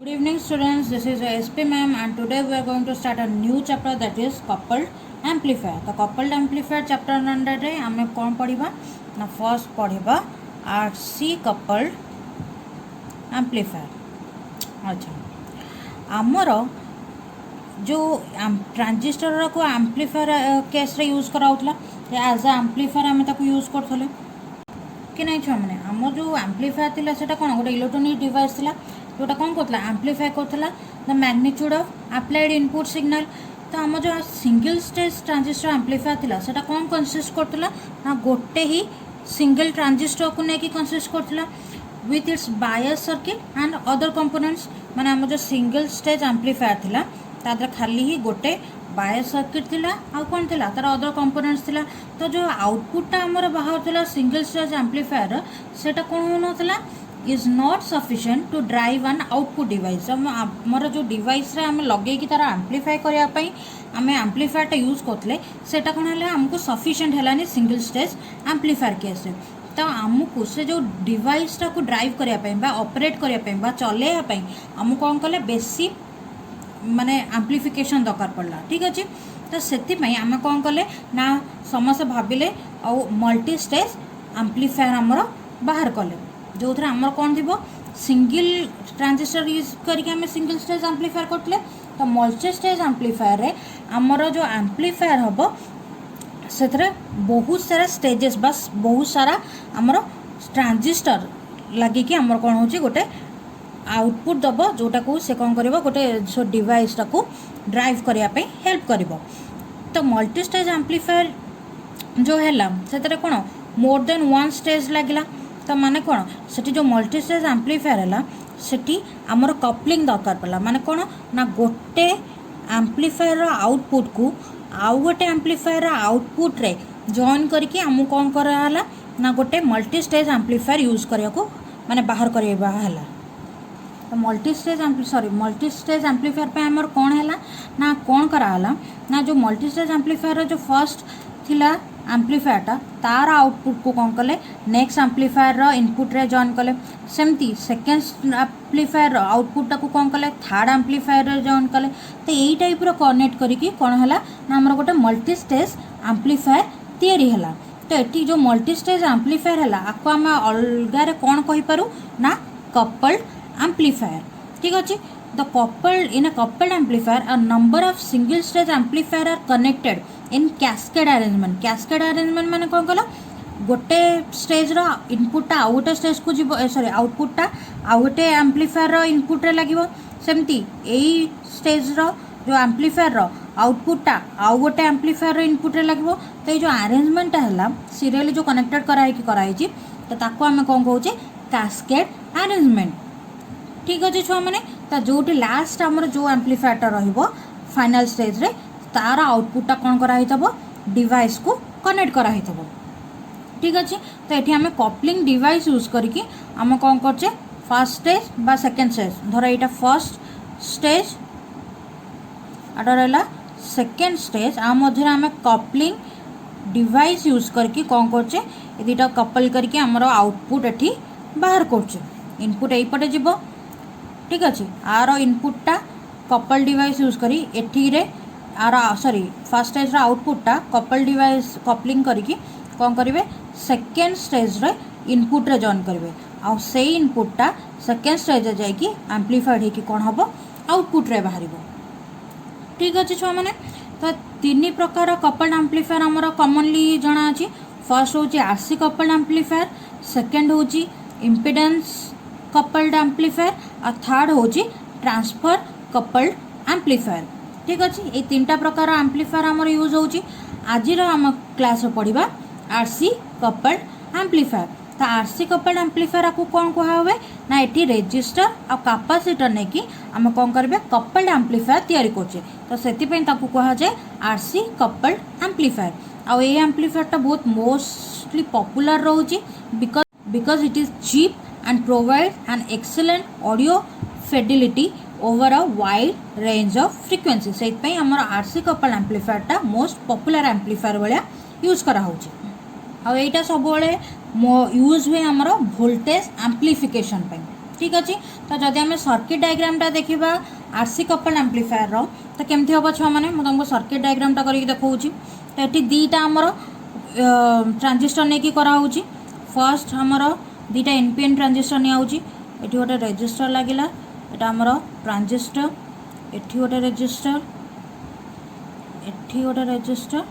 Good evening students, this is SP ma'am and today we are going to start a new chapter that is coupled amplifier. तो coupled amplifier chapter under रे आमे कौन पढ़िबा ना first पढ़िबा RC coupled amplifier. अच्छा आमर जो transistor को amplifier case रे यूज कराउतला एज अ एम्पलीफायर आमे ताको यूज करथले कि नहीं छुआ मैंने आम जो एम्पलीफायर थिला सेटा कोन गोटे इलेक्ट्रोनिक डिवाइस थिला जोटा कौन करता एम्पलीफाई करता the magnitude of applied input signal. तो आम जो सिंगल स्टेज ट्रांजिस्टर एम्पलीफायर थिला सेटा कौन कंसिस्ट करता ना गोटे ही सिंगल ट्रांजिस्टर को लेकिन कंसिस्ट करता with its bias circuit and other components. माने आम जो सिंगल स्टेज एम्पलीफायर थिला तादर खाली ही गोटे बायस सर्किट थिला आ कौन थिला तार अदर कंपोनेंट्स थिला. तो जो आउटपुटटा आमर बाहर थिला सिंगल स्टेज एम्पलीफायर सेटा कौन होनथला is not sufficient to drive an output device. आमर जो डिवाइस रे आम लगे कि तार एम्पलीफाई करया पई आम एम्पलीफायरटा यूज करथले सेटा कौन है आमको सफिशिएंट हेलानी सिंगल स्टेज एम्पलीफायर केस. तो आमको से जो डिवाइसटा को ड्राइव करया पई बा ऑपरेट करया पई बा चलेया पई आम कौन कले बेसी माने एम्प्लीफिकेशन दरकार पड़ला. ठीक अच्छे. तो से आम कौन कले ना समस्त भाविले आउ मल्टी स्टेज एम्पलीफायर आमर बाहर कले जो थे आमर कौन थी सिंगल ट्रांजिस्टर यूज करके आम सिंगल स्टेज एम्पलीफायर करते. तो मल्टी स्टेज एम्पलीफायर रे आमर जो एम्पलीफायर हम से बहुत सारा स्टेजेस बस बहुत सारा आमर ट्रांजिस्टर लगे आमर कौन हो गोटे आउटपुट दब जोटा को से कौन कर गोटे डिवाइसटा को ड्राइव करने हेल्प कर. तो मल्टी स्टेज एम्पलीफायर जो है से कौन मोर देन वन स्टेज लगे. तो माने कौन से जो मल्टी स्टेज एम्पलीफायर है सेठी आमर कपलिंग दरकार पड़ा. माने कौन ना गोटे एम्पलीफायर आउटपुट को आउ गोटे एम्पलीफायर आउटपुट रे जॉइन करके आम कौन कराला ना गोटे मल्टी स्टेज एम्पलीफायर यूज करने को माने बाहर करवा है. तो मल्टी स्टेज एम्पलीफायर पे आमर कौन है ना कौन कराला ना जो मल्टी स्टेज एम्पलीफायर जो फर्स्ट थिला एम्पलीफायरटा तार आउटपुट को कौन कले नेक्स्ट एम्पलीफायर इनपुट रे जॉइन कले. सेमती सेकेंड एम्पलीफायर आउटपुटा को कौन कले थर्ड एम्पलीफायर रे जॉइन कले. तो यही टाइप रो कनेक्ट करिकी कौन है ना आमर गोटे मल्टी स्टेज एम्पलीफायर तैयारी है. तो ये जो मल्टी स्टेज एम्पलीफायर है आपको आम अलगारे कौन कहि पारू ना कपल्ड amplifier. ठीक अच्छे. The coupled in a coupled amplifier a number of single stage amplifier are connected in cascade arrangement. Cascade arrangement माने कौन कहला गोटे स्टेज रो इनपुट टा आउ गोटे स्टेज को जीव सॉरी आउटपुट टा आउ गोटे एम्पलीफायर रो इनपुट रे लागिवो. सेमती एई स्टेज रो जो एम्पलीफायर रो आउटपुट टा आउ गोटे एम्पलीफायर रो इनपुट रे लागिवो. तो ये जो अरेंजमेंट टा हला सीरियली जो कनेक्टेड कराई तो ताको आमे कौन कहूचे कैस्केड अरेंजमेंट. ठीक अच्छे छुआ मैंने जो लास्ट आमर जो एम्पलीफायरटा रहिबो फाइनल स्टेज रे तार आउटपुटटा कौन कराइथबो डिवाइस को कनेक्ट कराइथबो. ठीक अच्छे. तो ये आम कपलिंग डिवाइस यूज करके आम कौन करचे फर्स्ट स्टेज बा सेकेंड स्टेज धर यहाँ फर्स्ट स्टेज आटा रहा सेकेंड स्टेज आ मध्य आम कपलिंग डिवाइस यूज करके कौन करचे ये दुटा कपल करके आमर आउटपुट एठी बाहर करचे. इनपुट यहीपटे जीव. ठीक अच्छे. आर इनपुटटा कपल डिवाइस यूज करी एठी रे आर सॉरी फर्स्ट स्टेज रा आउटपुटटा कपल डिवाइस कपलिंग करके कौन करेंगे सेकेंड स्टेज रे इनपुट रे जॉइन करेंगे आ से इनपुटटा सेकेंड स्टेज जाइए एम्पलीफाइड होगी कौन हम आउटपुट रे बाहर. ठीक अच्छे छुआ मैंने. तो तीन प्रकार कपल्ड एम्पलीफायर आमर कॉमनली जना अच्छी. फर्स्ट हूँ आरसी कपल्ड एम्पलीफायर, सेकेंड हूँ इम्पीडेंस कपल्ड एम्पलीफायर और थर्ड हूँ ट्रांसफर कपल्ड एम्पलीफायर. ठीक अच्छे. ये तीनटा प्रकार एम्पलीफायर आमर यूज होची. आज आम क्लास पढ़ा आरसी कपल्ड एम्पलीफायर. तो आरसी कपल्ड एम्पलीफायर को कौन कहा हुए ना ये रेजिस्टर और कैपेसिटर नहीं कि आम कौन करेंगे कपल्ड एम्पलीफायर तैयारी करछे. तो से कहा जाए आरसी कपल्ड एम्पलीफायर. और ये एम्पलीफायर बहुत मोस्टली पॉपुलर रोचे because it is cheap and provide an excellent audio fidelity over a wide range of frequency. से आमर आरसी कपल एम्पलीफायरटा मोस्ट पॉपुलर एम्पलीफायर भाया यूज करा होची. आ एटा सब यूज हुए आमर वोल्टेज एम्पलीफिकेशन. ठीक अच्छे। तो जदि आम सर्किट डायग्रामटा देखा आरसी कपल्ड एम्प्लीफायर तो केमती हम छुआ मैंने मुझे तुमको सर्किट डायग्रामटा करके देखा। तो ये दीटा आमर ट्रांजिस्टर नहीं कराऊँगी। फर्स्ट आमर दीटा एनपीएन ट्रांजिस्टर नियाऊँगी। ये गोटे रेजिस्टर लगिला, यहाँ आमर ट्रांजिस्टर, एठी गोटे रेजिस्टर, एठी गोटे रेजिस्टर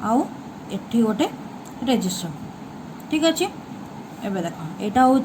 आउ एठी गोटे रेजिस्टर। ठीक अच्छे। एबे देख यहाँ हूँ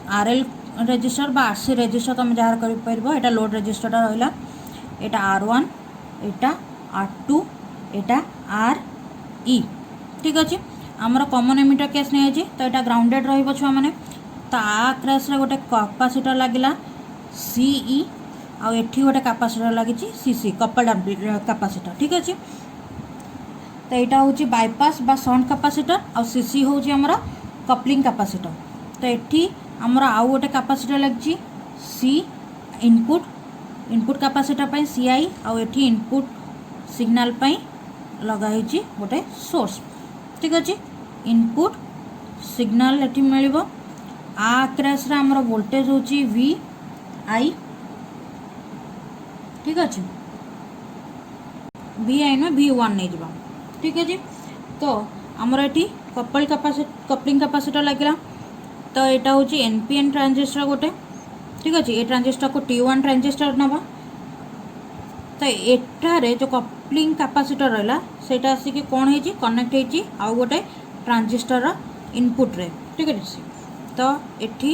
आरएल रेजिस्टर बा आरसी रेजिस्टर तुम जहाँ कर यहाँ लोड रेजिस्टरटा रहा, यहाँ R1, यहाँ R2, यहाँ RE। ठीक अच्छे। आमर कॉमन एमिटर केस नहीं है तो यहाँ ग्राउंडेड रहा छुआ मैंने। तो आक्रस गोटे कैपेसिटर लगिला CE आउ एठी गोटे कैपेसिटर लगी CC कपल्ड कैपेसिटर। ठीक अच्छे। तो यहाँ हूँ बाईपास बा शंट कैपेसिटर आउ CC हूँ आमर कपलिंग कैपेसिटर। तो ये आमर आउ गोटे कैपेसिटर लगी C इनपुट कैपेसिटर पाई CI आउ एठी इनपुट सिग्नल पाई लगाई गोटे सोर्स। ठीक अच्छे। इनपुट सिग्नल एठी मिलिबो। आक्रस रे आमर वोल्टेज हूँ VI। ठीक अच्छे। VI नुह V1 नहीं जावा। ठीक अच्छे। तो आमर ये कपलिंग कैपेसिटर लगिला। तो यहाँ हूँ एनपीएन ट्रांजिस्टर गोटे। ठीक अच्छे। ये ट्रांजिस्टर को T1 ट्रांजिस्टर नवा। तो एठारे जो कपलिंग कैपेसिटर रहा सेटा आसिक कौन है कनेक्ट होती आउ गोटे ट्रांजिस्टर इनपुट रे। ठीक है। तो एठी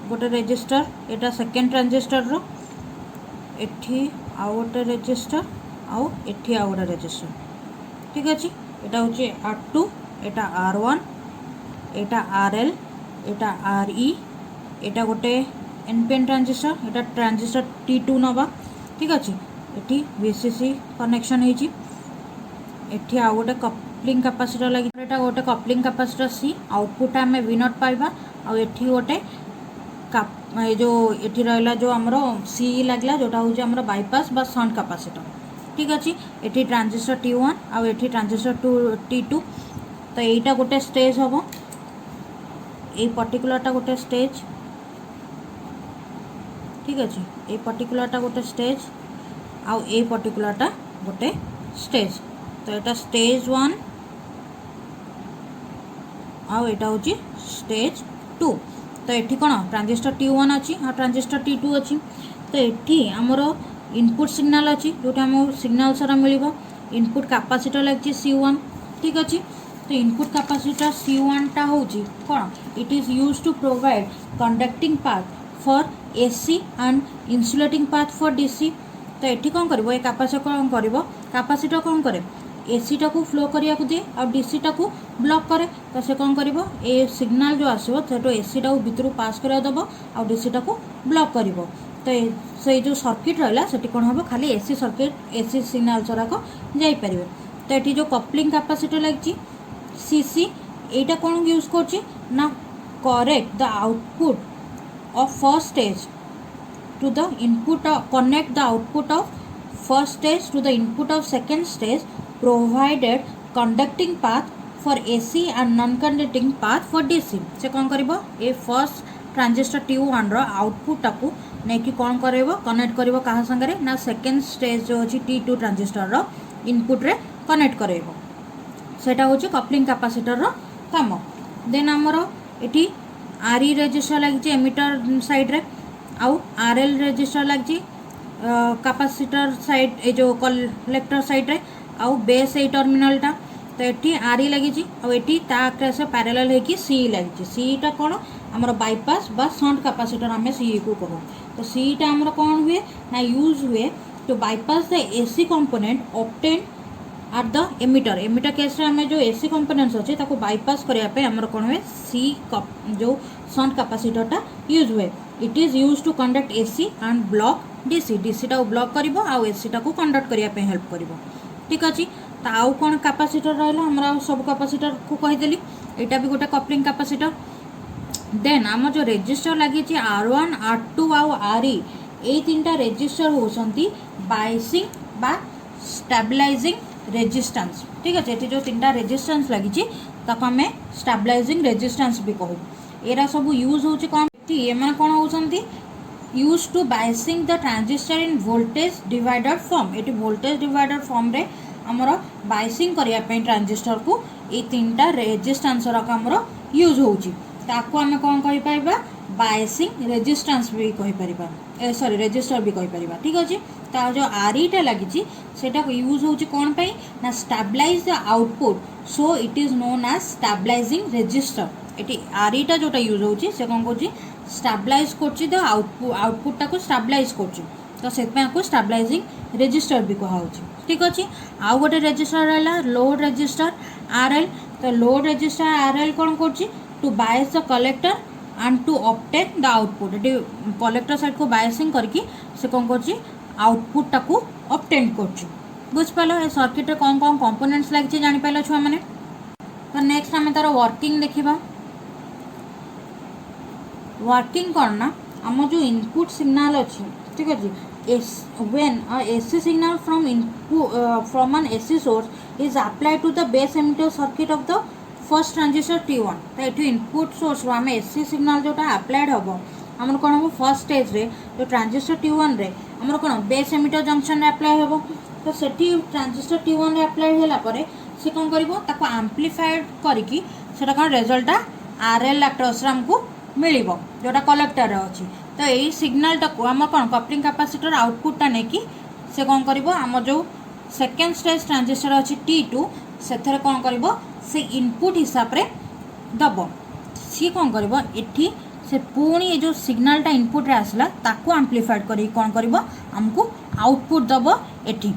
गोटे रेजिस्टर, यहाँ सेकेंड ट्रांजिस्टर रो, एठी आउ गोटे रेजिस्टर आउ एठी आउ गोटे रेजिस्टर। ठीक अच्छे। यहाँ हूँ R2, यहाँ R1, यहाँ RL, यहाँ RE, यहाँ गोटे एनपीएन ट्रांजिस्टर, यहाँ ट्रांजिस्टर T2 नवा। ठीक अच्छे। ये VCC कनेक्शन होती। एठी आउ गोटे कपलिंग कैपेसिटर लगी, यहाँ गोटे कपलिंग कैपेसिटर C आउटपुट आम V0 पाइबा आउ एठी गोटे जो एठी रहा जो आमर C लगे जोटा हूँ आमर बाईपास बा शंट कैपेसिटर। ठीक अच्छे। एठी ट्रांजिस्टर T1 आउ एठी ट्रांजिस्टर T2। तो यहीटा गोटे स्टेज हम ये पर्टिकुलरटा गोटे स्टेज। ठीक अच्छे। ये पर्टिकुलरटा गोटे स्टेज आउ ये पर्टिकुलरटा गोटे स्टेज। तो यहाँ स्टेज 1 आउ यहाँ हूँ स्टेज 2। तो ये कौन ट्रांजिस्टर T1 अच्छी और ट्रांजिस्टर T2 अच्छी। तो ये आमर इनपुट सिग्नल अच्छी जोटा आम सिग्नल सारा मिल इनपुट कैपेसिटर लगी C1। ठीक अच्छे। तो इनपुट कैपेसिटर C1 टा हूँ कौन it is use to provide conducting path for AC and insulating path for DC। तो ये कौन कर कैपेसिटर कौन कर कैपेसिटर कौन करे AC टा को फ्लो करिया को दिए और DC टा को ब्लॉक करे। तो से कौन कर सिग्नल जो आसो से AC टा भितर पास कर दब और DC टा को ब्लॉक कर। तो से जो सर्किट रहा से कौन हम खाली AC सर्किट AC सिग्नल सराक जापर। तो ये जो कपलिंग कैपेसिटर लगी CC यहाँ कौन यूज करना correct the output of first stage to the input connect the output of first stage to the input of second stage provided conducting path for AC and non conducting path for DC। से कौन कर first transistor T1 रो output टाकू नहीं कौन कर connect कर क्या संगे ना सेकेंड स्टेज जो अच्छी T2 ट्रांजिस्टर रो इनपुट रे कनेक्ट कर सेटा हूँ कपलिंग कैपेसिटर रो काम। देन आमर ये RE रेजिस्टर लगी एमिटर साइड रे आउ RL रेजिस्टर लगी कैपेसिटर साइड ये जो कलेक्टर साइड रे आउ बेस ये टर्मिनालटा। तो ये RE लगी और से पैरेलल होगी CE लगी। CE टा कौन आमर बाईपास बा शंट कैपेसिटर आम CE को कहूँ। तो CE टा आमर कौन हुए ना यूज हुए to bypass the AC component obtain at the emitter case आम जो AC कंपोनेंट्स अच्छे ताको बाईपास करने आमर कौन हुए C जो शंट कैपेसिटरटा यूज हुए। It is use to conduct AC and block DC टा ब्लॉक कर AC टा को कंडक्ट करने हेल्प कर। ठीक अच्छे। तो आउ कौन कैपेसिटर रहा आमर सब कैपेसिटर को कहीदेली यहाँ भी गोटे कपलिंग कैपेसिटर। देन आम जो रेजिस्टर लगी R1 R2 आउ RE ये तीनटा रेजिस्टर होती बाइसिंग बा स्टेबलाइजिंग रेजिस्टेंस। ठीक अच्छे। ये जो तीनटा रेजिस्टेंस लगी आम स्टेबलाइजिंग रेजिस्टेंस भी कहूँ। एरा सब यूज हो कौन ये मैंने कौन होती use to biasing the transistor in voltage divider form ये वोल्टेज डिवाइडर फॉर्म रे आमर बायसिंग करने ट्रांजिस्टर को ये तीन टा रेजिस्टेंस आमर यूज होको आम कौन कहीपर बायसिंग रेजिस्टेंस भी कहीपर सॉरी रेजिस्टर भी कहीपर ठीक अच्छे ता जो आरईटा लगी यूज हो कौन पे ना stabilize the output so it is known as stabilizing resistor ये आरईटा जोटा यूज होची से कौन कर स्टेबलाइज कर आउटपुटा को स्टेबलाइज कर स्टेबलाइजिंग रेजिस्टर भी कहुँ ठीक अच्छे आउ गोटे रेजिस्टर रहा लोड रेजिस्टर आरएल तो लोड रेजिस्टर आरएल कौन कर to bias the collector and to obtain the output ये कलेक्टर साइड को बायसिंग करके से कौन कर आउटपुटा को ऑब्टेन कर बुझिपाल ए सर्किट रे कौन कौन कंपोनेंट्स लगी जापार छुआ मैंने तो नेक्स्ट आम तार वर्किंग देखा वर्किंग कौन ना आम जो इनपुट सिग्नल अच्छी ठीक अच्छे when AC signal from input from an AC source is applied to the base emitter circuit of the first transistor T1 तो ये इनपुट सोर्स आम एसी सिग्नल जोटा अप्लाइड हम आम कौन हम फर्स्ट स्टेज रे जो ट्रांजिस्टर T1 रे आम कौन बेस एमिटर जंक्शन रे अप्लाई हम तो सेठी ट्रांजिस्टर T1 रे अप्लाई होला परे से कौन कर आम्प्लीफाइड करके कौन रिजल्टा आरएल आक्रोस आमको मिल जोटा कलेक्टर अच्छी तो यही सिग्नलटा को आम कौन कपलिंग कैपेसिटर आउटपुटा नहीं से कौन कर आम जो सेकेंड स्टेज ट्रांजिस्टर अच्छी T2 से कौन कर से इनपुट हिसाब से दब सी कौन कर एठी से पुणी ये जो सिग्नलटा इनपुट रे आसला ताको आम्प्लीफाइड करी कौन कर आमको आउटपुट दब एठी